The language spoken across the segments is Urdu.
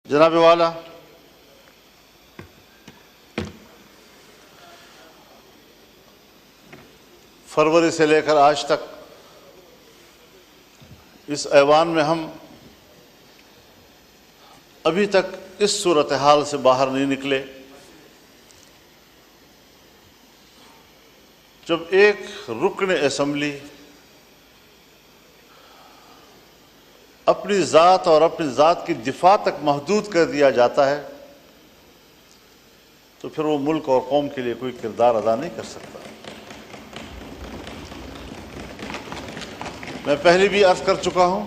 جناب والا، فروری سے لے کر آج تک اس ایوان میں ہم ابھی تک اس صورتحال سے باہر نہیں نکلے جب ایک رکن اسمبلی اپنی ذات اور اپنی ذات کی دفاع تک محدود کر دیا جاتا ہے تو پھر وہ ملک اور قوم کے لیے کوئی کردار ادا نہیں کر سکتا۔ میں پہلے بھی عرض کر چکا ہوں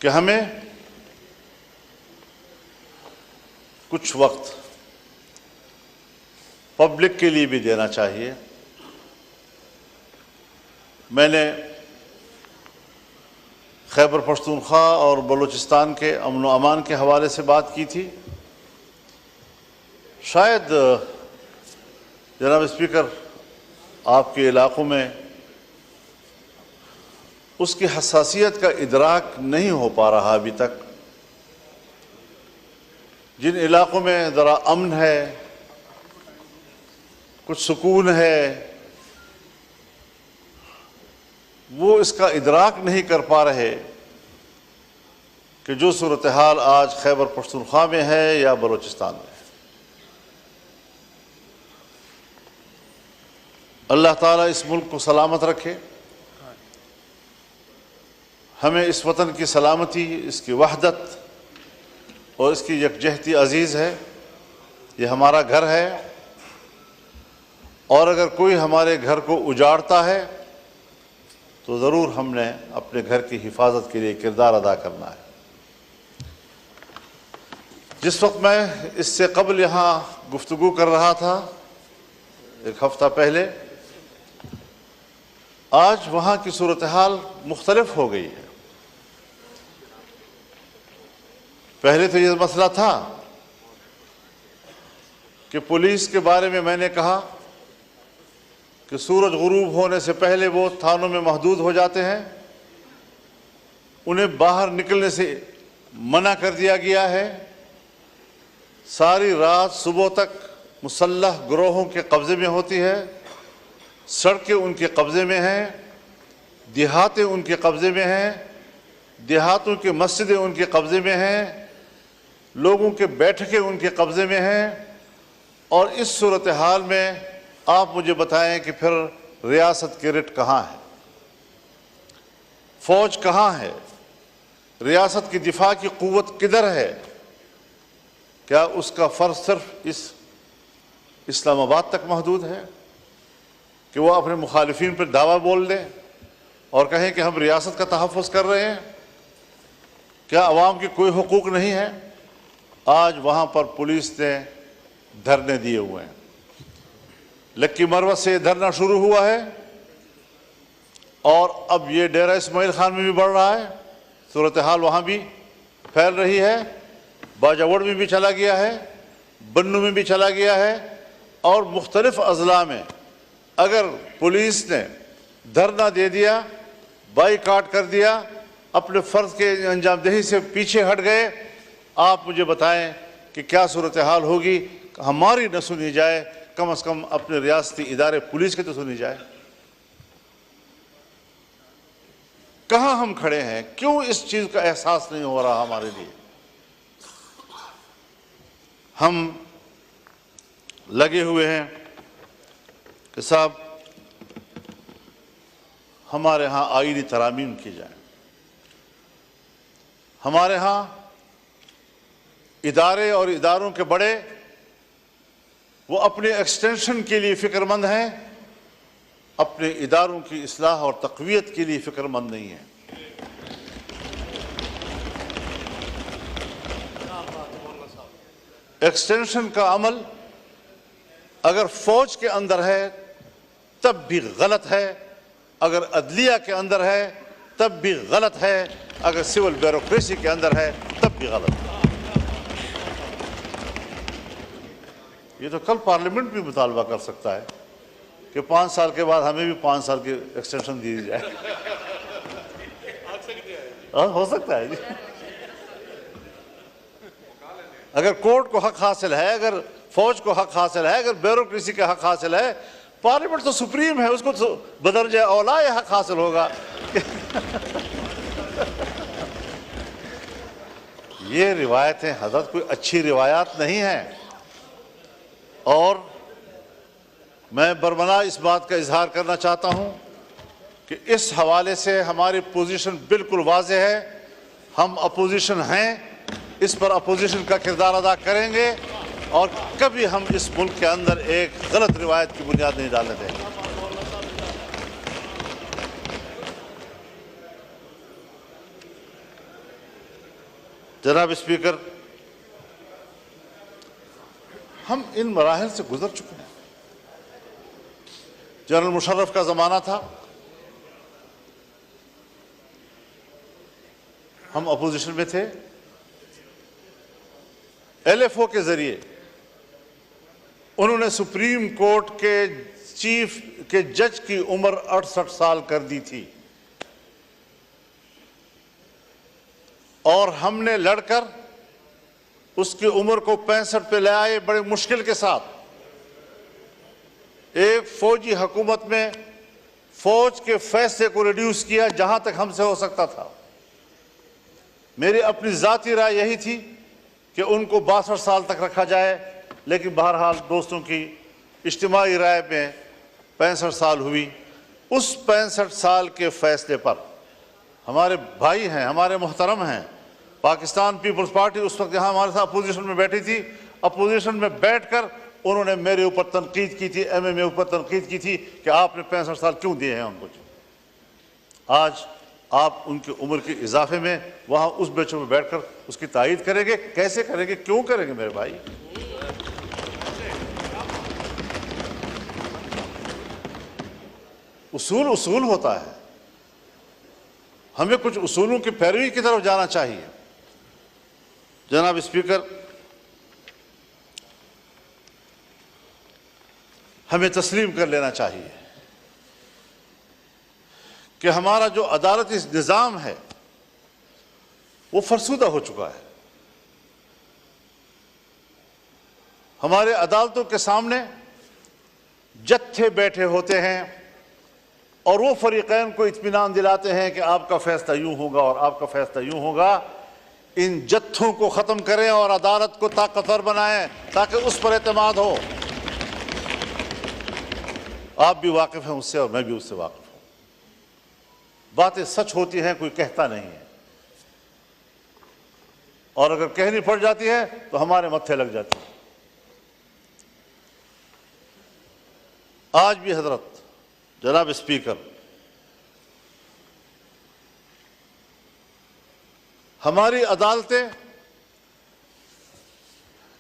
کہ ہمیں کچھ وقت پبلک کے لیے بھی دینا چاہیے۔ میں نے خیبر پختونخوا اور بلوچستان کے امن و امان کے حوالے سے بات کی تھی۔ شاید جناب اسپیکر آپ کے علاقوں میں اس کی حساسیت کا ادراک نہیں ہو پا رہا ابھی تک۔ جن علاقوں میں ذرا امن ہے، کچھ سکون ہے، وہ اس کا ادراک نہیں کر پا رہے کہ جو صورتحال آج خیبر پختونخوا میں ہے یا بلوچستان میں ہے۔ اللہ تعالیٰ اس ملک کو سلامت رکھے، ہمیں اس وطن کی سلامتی، اس کی وحدت اور اس کی یکجہتی عزیز ہے۔ یہ ہمارا گھر ہے، اور اگر کوئی ہمارے گھر کو اجاڑتا ہے تو ضرور ہم نے اپنے گھر کی حفاظت کے لیے کردار ادا کرنا ہے۔ جس وقت میں اس سے قبل یہاں گفتگو کر رہا تھا ایک ہفتہ پہلے، آج وہاں کی صورتحال مختلف ہو گئی ہے۔ پہلے تو یہ مسئلہ تھا کہ پولیس کے بارے میں نے کہا کہ سورج غروب ہونے سے پہلے وہ تھانوں میں محدود ہو جاتے ہیں، انہیں باہر نکلنے سے منع کر دیا گیا ہے، ساری رات صبح تک مسلح گروہوں کے قبضے میں ہوتی ہے، سڑکیں ان کے قبضے میں ہیں، دیہاتیں ان کے قبضے میں ہیں، دیہاتوں کی مسجدیں ان کے قبضے میں ہیں، لوگوں کے بیٹھکیں ان کے قبضے میں ہیں۔ اور اس صورتحال میں آپ مجھے بتائیں کہ پھر ریاست کی رٹ کہاں ہے، فوج کہاں ہے، ریاست کی دفاع کی قوت کدھر ہے؟ کیا اس کا فرض صرف اس اسلام آباد تک محدود ہے کہ وہ اپنے مخالفین پر دعویٰ بول دیں اور کہیں کہ ہم ریاست کا تحفظ کر رہے ہیں؟ کیا عوام کے کوئی حقوق نہیں ہیں؟ آج وہاں پر پولیس نے دھرنے دیے ہوئے ہیں، لکی مروت سے دھرنا شروع ہوا ہے، اور اب یہ ڈیرہ اسماعیل خان میں بھی بڑھ رہا ہے، صورتحال وہاں بھی پھیل رہی ہے، باجوڑ میں بھی چلا گیا ہے، بنو میں بھی چلا گیا ہے، اور مختلف اضلاع میں اگر پولیس نے دھرنا دے دیا، بائیکاٹ کر دیا، اپنے فرض کے انجام دہی سے پیچھے ہٹ گئے، آپ مجھے بتائیں کہ کیا صورتحال ہوگی؟ ہماری نہ سنی جائے، کم از کم اپنے ریاستی ادارے پولیس کے تو سنی جائے۔ کہاں ہم کھڑے ہیں؟ کیوں اس چیز کا احساس نہیں ہو رہا ہمارے لیے؟ ہم لگے ہوئے ہیں کہ صاحب ہمارے ہاں آئینی ترامیم کی جائیں، ہمارے ہاں ادارے اور اداروں کے بڑے وہ اپنے ایکسٹینشن کے لیے فکر مند ہیں، اپنے اداروں کی اصلاح اور تقویت کے لیے فکر مند نہیں ہیں۔ ایکسٹینشن کا عمل اگر فوج کے اندر ہے تب بھی غلط ہے، اگر عدلیہ کے اندر ہے تب بھی غلط ہے، اگر سول بیوروکریسی کے اندر ہے تب بھی غلط ہے۔ یہ تو کل پارلیمنٹ بھی مطالبہ کر سکتا ہے کہ 5 سال کے بعد ہمیں بھی 5 سال کی ایکسٹینشن دی جائے۔ ہو سکتا ہے جی. اگر کورٹ کو حق حاصل ہے، اگر فوج کو حق حاصل ہے، اگر بیوروکریسی کا حق حاصل ہے، پارلیمنٹ تو سپریم ہے، اس کو تو بدرجہ اولا یہ حق حاصل ہوگا. یہ روایتیں حضرت کوئی اچھی روایات نہیں ہیں. اور میں برملا اس بات کا اظہار کرنا چاہتا ہوں کہ اس حوالے سے ہماری پوزیشن بالکل واضح ہے. ہم اپوزیشن ہیں، اس پر اپوزیشن کا کردار ادا کریں گے، اور کبھی ہم اس ملک کے اندر ایک غلط روایت کی بنیاد نہیں ڈالنے دیں گے. جناب اسپیکر، ہم ان مراحل سے گزر چکے ہیں. جنرل مشرف کا زمانہ تھا، ہم اپوزیشن میں تھے. ایل ایف او کے ذریعے انہوں نے سپریم کورٹ کے چیف کے جج کی عمر 68 سال کر دی تھی، اور ہم نے لڑ کر اس کی عمر کو 65 پہ لے آئے بڑے مشکل کے ساتھ. ایک فوجی حکومت میں فوج کے فیصلے کو ریڈیوس کیا جہاں تک ہم سے ہو سکتا تھا. میری اپنی ذاتی رائے یہی تھی کہ ان کو 62 سال تک رکھا جائے، لیکن بہرحال دوستوں کی اجتماعی رائے میں 65 سال ہوئی. اس 65 سال کے فیصلے پر ہمارے بھائی ہیں، ہمارے محترم ہیں، پاکستان پیپلز پارٹی اس وقت یہاں ہمارے ساتھ اپوزیشن میں بیٹھی تھی. اپوزیشن میں بیٹھ کر انہوں نے میرے اوپر تنقید کی تھی، ایم ایم اے اوپر تنقید کی تھی کہ آپ نے 65 سال کیوں دیے ہیں ان کو. آج آپ ان کی عمر کے اضافے میں وہاں اس بیچوں میں بیٹھ کر اس کی تائید کریں گے. کیسے کریں گے؟ کیوں کریں گے میرے بھائی؟ اصول ہوتا ہے. ہمیں کچھ اصولوں کی پیروی کی طرف جانا چاہیے. جناب اسپیکر، ہمیں تسلیم کر لینا چاہیے کہ ہمارا جو عدالتی نظام ہے وہ فرسودہ ہو چکا ہے. ہمارے عدالتوں کے سامنے جتھے بیٹھے ہوتے ہیں اور وہ فریقین کو اطمینان دلاتے ہیں کہ آپ کا فیصلہ یوں ہوگا اور آپ کا فیصلہ یوں ہوگا. ان جتھوں کو ختم کریں اور عدالت کو طاقتور بنائیں تاکہ اس پر اعتماد ہو. آپ بھی واقف ہیں اس سے اور میں بھی اس سے واقف ہوں. باتیں سچ ہوتی ہیں، کوئی کہتا نہیں ہے، اور اگر کہنی پڑ جاتی ہے تو ہمارے متھے لگ جاتی ہے. آج بھی حضرت جناب اسپیکر، ہماری عدالتیں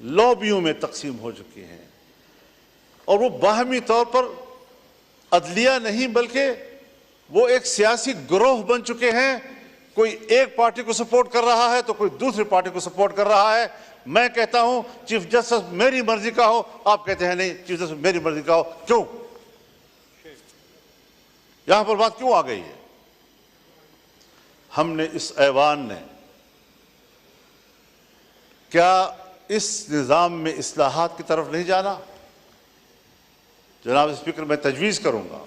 لابیوں میں تقسیم ہو چکی ہیں، اور وہ باہمی طور پر عدلیہ نہیں بلکہ وہ ایک سیاسی گروہ بن چکے ہیں. کوئی ایک پارٹی کو سپورٹ کر رہا ہے تو کوئی دوسری پارٹی کو سپورٹ کر رہا ہے. میں کہتا ہوں چیف جسٹس میری مرضی کا ہو، آپ کہتے ہیں نہیں چیف جسٹس میری مرضی کا ہو. کیوں؟ یہاں پر بات کیوں آ گئی ہے؟ ہم نے اس ایوان نے کیا اس نظام میں اصلاحات کی طرف نہیں جانا؟ جناب اسپیکر، میں تجویز کروں گا،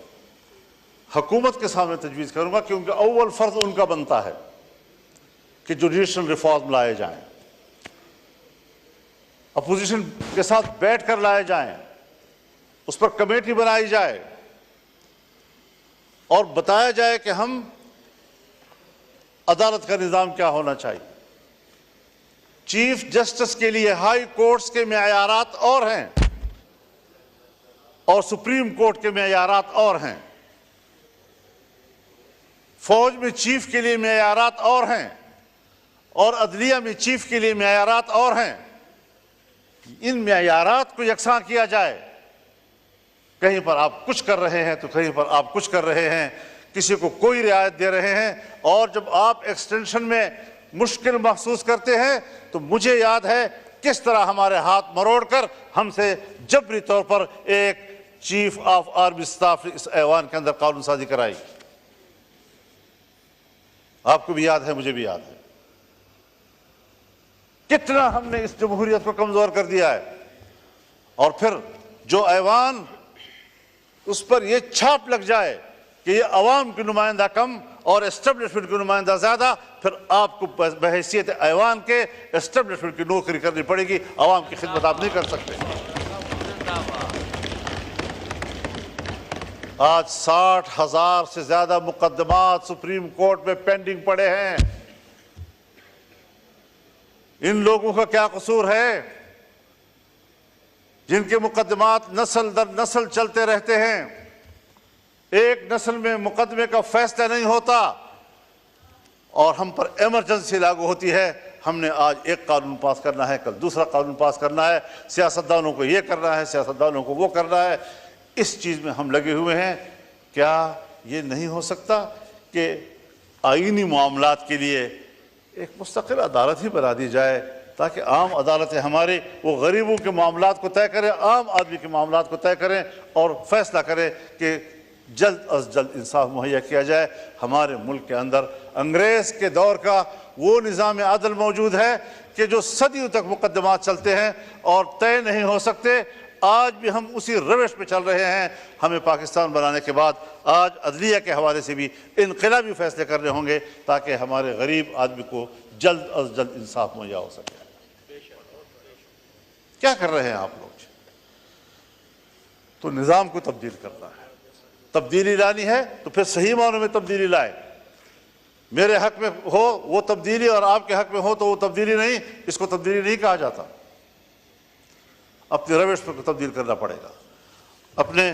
حکومت کے سامنے تجویز کروں گا، کیونکہ اول فرض ان کا بنتا ہے کہ جوڈیشل ریفارم لائے جائیں، اپوزیشن کے ساتھ بیٹھ کر لائے جائیں، اس پر کمیٹی بنائی جائے اور بتایا جائے کہ ہم عدالت کا نظام کیا ہونا چاہیے. چیف جسٹس کے لیے ہائی کورٹس کے معیارات اور ہیں اور سپریم کورٹ کے معیارات اور ہیں. فوج میں چیف کے لیے معیارات اور ہیں اور عدلیہ میں چیف کے لیے معیارات اور ہیں. ان معیارات کو یکساں کیا جائے. کہیں پر آپ کچھ کر رہے ہیں تو کہیں پر آپ کچھ کر رہے ہیں، کسی کو کوئی رعایت دے رہے ہیں، اور جب آپ ایکسٹینشن میں مشکل محسوس کرتے ہیں تو مجھے یاد ہے کس طرح ہمارے ہاتھ مروڑ کر ہم سے جبری طور پر ایک چیف آف آرمی اسٹاف اس ایوان کے اندر قانون سازی کرائی. آپ کو بھی یاد ہے، مجھے بھی یاد ہے، کتنا ہم نے اس جمہوریت کو کمزور کر دیا ہے۔ اور پھر جو ایوان اس پر یہ چھاپ لگ جائے کہ یہ عوام کی نمائندہ کم اور اسٹیبلشمنٹ کی نمائندہ زیادہ، پھر آپ کو بحیثیت ایوان کے اسٹیبلشمنٹ کی نوکری کرنی پڑے گی، عوام کی خدمت آپ نہیں کر سکتے۔ آج 60,000 سے زیادہ مقدمات سپریم کورٹ میں پینڈنگ پڑے ہیں۔ ان لوگوں کا کیا قصور ہے جن کے مقدمات نسل در نسل چلتے رہتے ہیں؟ ایک نسل میں مقدمے کا فیصلہ نہیں ہوتا اور ہم پر ایمرجنسی لاگو ہوتی ہے۔ ہم نے آج ایک قانون پاس کرنا ہے، کل دوسرا قانون پاس کرنا ہے، سیاستدانوں کو یہ کرنا ہے، سیاستدانوں کو وہ کرنا ہے، اس چیز میں ہم لگے ہوئے ہیں۔ کیا یہ نہیں ہو سکتا کہ آئینی معاملات کے لیے ایک مستقل عدالت ہی بنا دی جائے تاکہ عام عدالتیں ہمارے وہ غریبوں کے معاملات کو طے کریں، عام آدمی کے معاملات کو طے کریں اور فیصلہ کریں کہ جلد از جلد انصاف مہیا کیا جائے۔ ہمارے ملک کے اندر انگریز کے دور کا وہ نظام عدل موجود ہے کہ جو صدیوں تک مقدمات چلتے ہیں اور طے نہیں ہو سکتے۔ آج بھی ہم اسی روش پہ چل رہے ہیں۔ ہمیں پاکستان بنانے کے بعد آج عدلیہ کے حوالے سے بھی انقلابی فیصلے کرنے ہوں گے تاکہ ہمارے غریب آدمی کو جلد از جلد انصاف مہیا ہو سکے۔ کیا کر رہے ہیں آپ لوگ؟ تو نظام کو تبدیل کرنا ہے، تبدیلی لانی ہے تو پھر صحیح معنوں میں تبدیلی لائے۔ میرے حق میں ہو وہ تبدیلی اور آپ کے حق میں ہو تو وہ تبدیلی نہیں، اس کو تبدیلی نہیں کہا جاتا۔ اپنے روش پر تبدیل کرنا پڑے گا، اپنے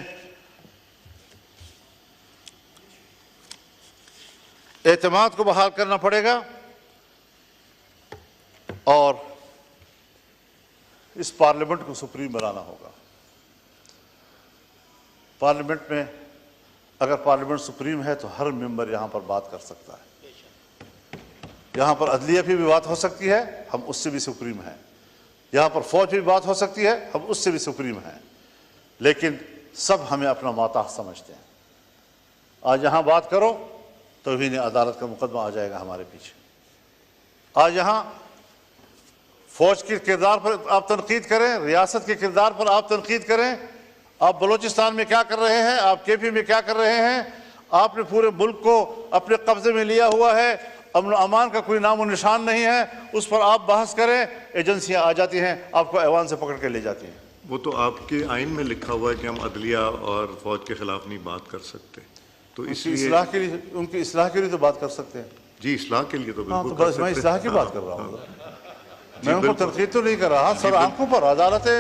اعتماد کو بحال کرنا پڑے گا اور اس پارلیمنٹ کو سپریم بنانا ہوگا۔ پارلیمنٹ میں اگر پارلیمنٹ سپریم ہے تو ہر ممبر یہاں پر بات کر سکتا ہے۔ یہاں پر عدلیہ پہ بھی بات ہو سکتی ہے، ہم اس سے بھی سپریم ہیں۔ یہاں پر فوج پہ بھی بات ہو سکتی ہے، ہم اس سے بھی سپریم ہیں، لیکن سب ہمیں اپنا ماتحت سمجھتے ہیں۔ آج یہاں بات کرو توہین عدالت کا مقدمہ آ جائے گا ہمارے پیچھے۔ آج یہاں فوج کے کردار پر آپ تنقید کریں، ریاست کے کردار پر آپ تنقید کریں، آپ بلوچستان میں کیا کر رہے ہیں، آپ کے پی میں کیا کر رہے ہیں، آپ نے پورے ملک کو اپنے قبضے میں لیا ہوا ہے، امن و امان کا کوئی نام و نشان نہیں ہے، اس پر آپ بحث کریں، ایجنسیاں آ جاتی ہیں آپ کو ایوان سے پکڑ کے لے جاتی ہیں۔ وہ تو آپ کے آئین میں لکھا ہوا ہے کہ ہم عدلیہ اور فوج کے خلاف نہیں بات کر سکتے، تو اس لیے ان کی اصلاح کے لیے تو بات کر سکتے ہیں۔ جی اصلاح کے لیے تو ہاں بالکل تو بس میں اصلاح کی بات کر رہا ہوں، میں ان کو تنقید تو نہیں کر رہا، سر آنکھوں پر عدالتیں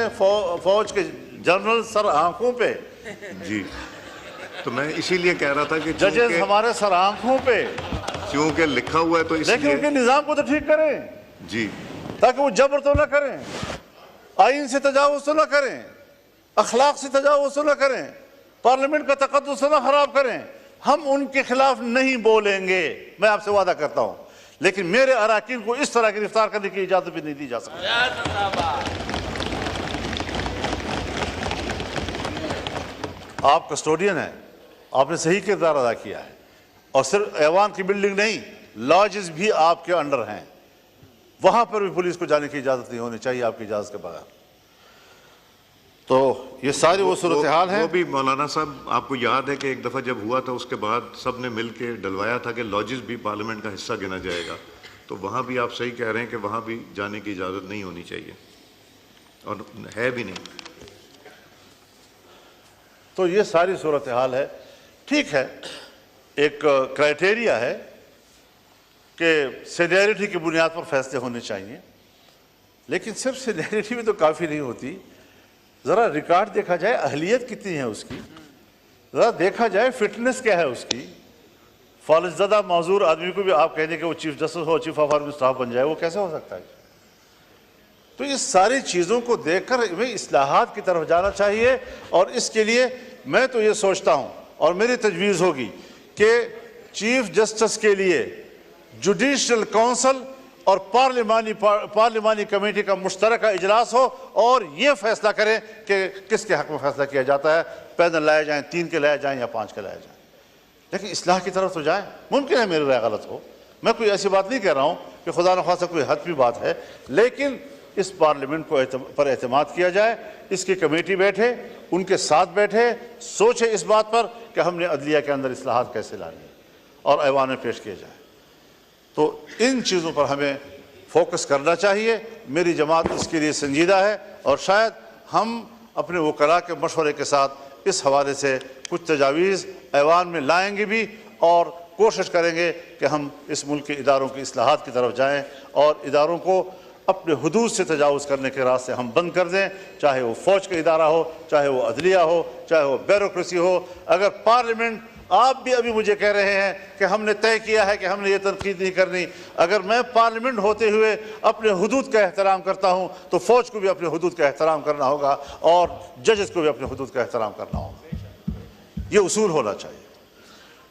فوج کے جنرل سر آنکھوں پہ، جی تو میں اسی لیے کہہ رہا تھا کہ ججز ہمارے سر آنکھوں پہ، چونکہ لکھا ہوا ہے تو اس لیکن لیے ان کے نظام کو تو ٹھیک کریں جی تاکہ وہ جبر تو نہ کریں، آئین سے تجاوز تو نہ کریں، اخلاق سے تجاوز تو نہ کریں، پارلیمنٹ کا تقدس نہ خراب کریں۔ ہم ان کے خلاف نہیں بولیں گے، میں آپ سے وعدہ کرتا ہوں، لیکن میرے اراکین کو اس طرح گرفتار کرنے کی اجازت بھی نہیں دی جا سکتی۔ آپ کسٹوڈین ہیں، آپ نے صحیح کردار ادا کیا ہے، اور صرف ایوان کی بلڈنگ نہیں، لاجز بھی آپ کے انڈر ہیں، وہاں پر بھی پولیس کو جانے کی اجازت نہیں ہونی چاہیے آپ کی اجازت کے بغیر۔ تو یہ ساری وہ صورتحال ہے۔ وہ بھی مولانا صاحب آپ کو یاد ہے کہ ایک دفعہ جب ہوا تھا اس کے بعد سب نے مل کے ڈلوایا تھا کہ لاجز بھی پارلیمنٹ کا حصہ گنا جائے گا، تو وہاں بھی آپ صحیح کہہ رہے ہیں کہ وہاں بھی جانے کی اجازت نہیں ہونی چاہیے اور ہے بھی نہیں۔ تو یہ ساری صورتحال ہے۔ ٹھیک ہے، ایک کرائٹیریا ہے کہ سینیئرٹی کی بنیاد پر فیصلے ہونے چاہیے، لیکن صرف سینیئرٹی بھی تو کافی نہیں ہوتی، ذرا ریکارڈ دیکھا جائے، اہلیت کتنی ہے اس کی، ذرا دیکھا جائے فٹنس کیا ہے اس کی۔ فالج زدہ معذور آدمی کو بھی آپ کہہ دیں کہ وہ چیف جسٹس ہو، چیف آف آرمی اسٹاف بن جائے، وہ کیسے ہو سکتا ہے؟ تو اس ساری چیزوں کو دیکھ کر ہمیں اصلاحات کی طرف جانا چاہیے، اور اس کے لیے میں تو یہ سوچتا ہوں اور میری تجویز ہوگی کہ چیف جسٹس کے لیے جوڈیشل کونسل اور پارلیمانی کمیٹی کا مشترکہ اجلاس ہو اور یہ فیصلہ کریں کہ کس کے حق میں فیصلہ کیا جاتا ہے، پینل لائے جائیں، 3 کے لائے جائیں یا 5 کے لائے جائیں، لیکن اصلاح کی طرف تو جائیں۔ ممکن ہے میری رائے غلط ہو، میں کوئی ایسی بات نہیں کہہ رہا ہوں کہ خدا نخواستہ کوئی حتمی بات ہے، لیکن اس پارلیمنٹ کو پر اعتماد کیا جائے، اس کی کمیٹی بیٹھے، ان کے ساتھ بیٹھے، سوچے اس بات پر کہ ہم نے عدلیہ کے اندر اصلاحات کیسے لانی ہے اور ایوان میں پیش کیے جائے۔ تو ان چیزوں پر ہمیں فوکس کرنا چاہیے۔ میری جماعت اس کے لیے سنجیدہ ہے، اور شاید ہم اپنے وکلاء کے مشورے کے ساتھ اس حوالے سے کچھ تجاویز ایوان میں لائیں گے بھی، اور کوشش کریں گے کہ ہم اس ملک کے اداروں کی اصلاحات کی طرف جائیں اور اداروں کو اپنے حدود سے تجاوز کرنے کے راستے ہم بند کر دیں، چاہے وہ فوج کا ادارہ ہو، چاہے وہ عدلیہ ہو، چاہے وہ بیوروکریسی ہو۔ اگر پارلیمنٹ، آپ بھی ابھی مجھے کہہ رہے ہیں کہ ہم نے طے کیا ہے کہ ہم نے یہ تنقید نہیں کرنی، اگر میں پارلیمنٹ ہوتے ہوئے اپنے حدود کا احترام کرتا ہوں تو فوج کو بھی اپنے حدود کا احترام کرنا ہوگا، اور ججز کو بھی اپنے حدود کا احترام کرنا ہوگا۔ یہ اصول ہونا چاہیے۔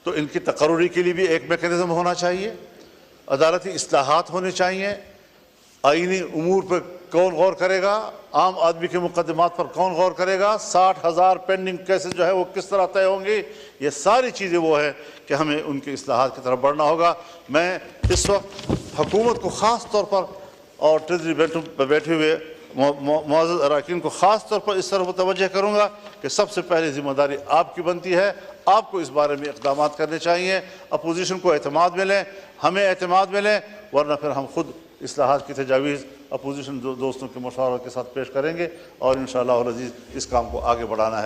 تو ان کی تقرری کے لیے بھی ایک میکینزم ہونا چاہیے، عدالتی اصلاحات ہونے چاہیے، آئینی امور پر کون غور کرے گا، عام آدمی کے مقدمات پر کون غور کرے گا، 60,000 پینڈنگ کیسز جو ہے وہ کس طرح طے ہوں گے، یہ ساری چیزیں وہ ہیں کہ ہمیں ان کی اصلاحات کی طرف بڑھنا ہوگا۔ میں اس وقت حکومت کو خاص طور پر اور ٹریجری پہ بیٹھے ہوئے معزز اراکین کو خاص طور پر اس طرح متوجہ کروں گا کہ سب سے پہلے ذمہ داری آپ کی بنتی ہے، آپ کو اس بارے میں اقدامات کرنے چاہیے، اپوزیشن کو اعتماد ملے، ہمیں اعتماد ملے، ورنہ پھر ہم خود اصلاحات کی تجاویز اپوزیشن دوستوں کے مشوروں کے ساتھ پیش کریں گے، اور انشاءاللہ العزیز اس کام کو آگے بڑھانا ہے۔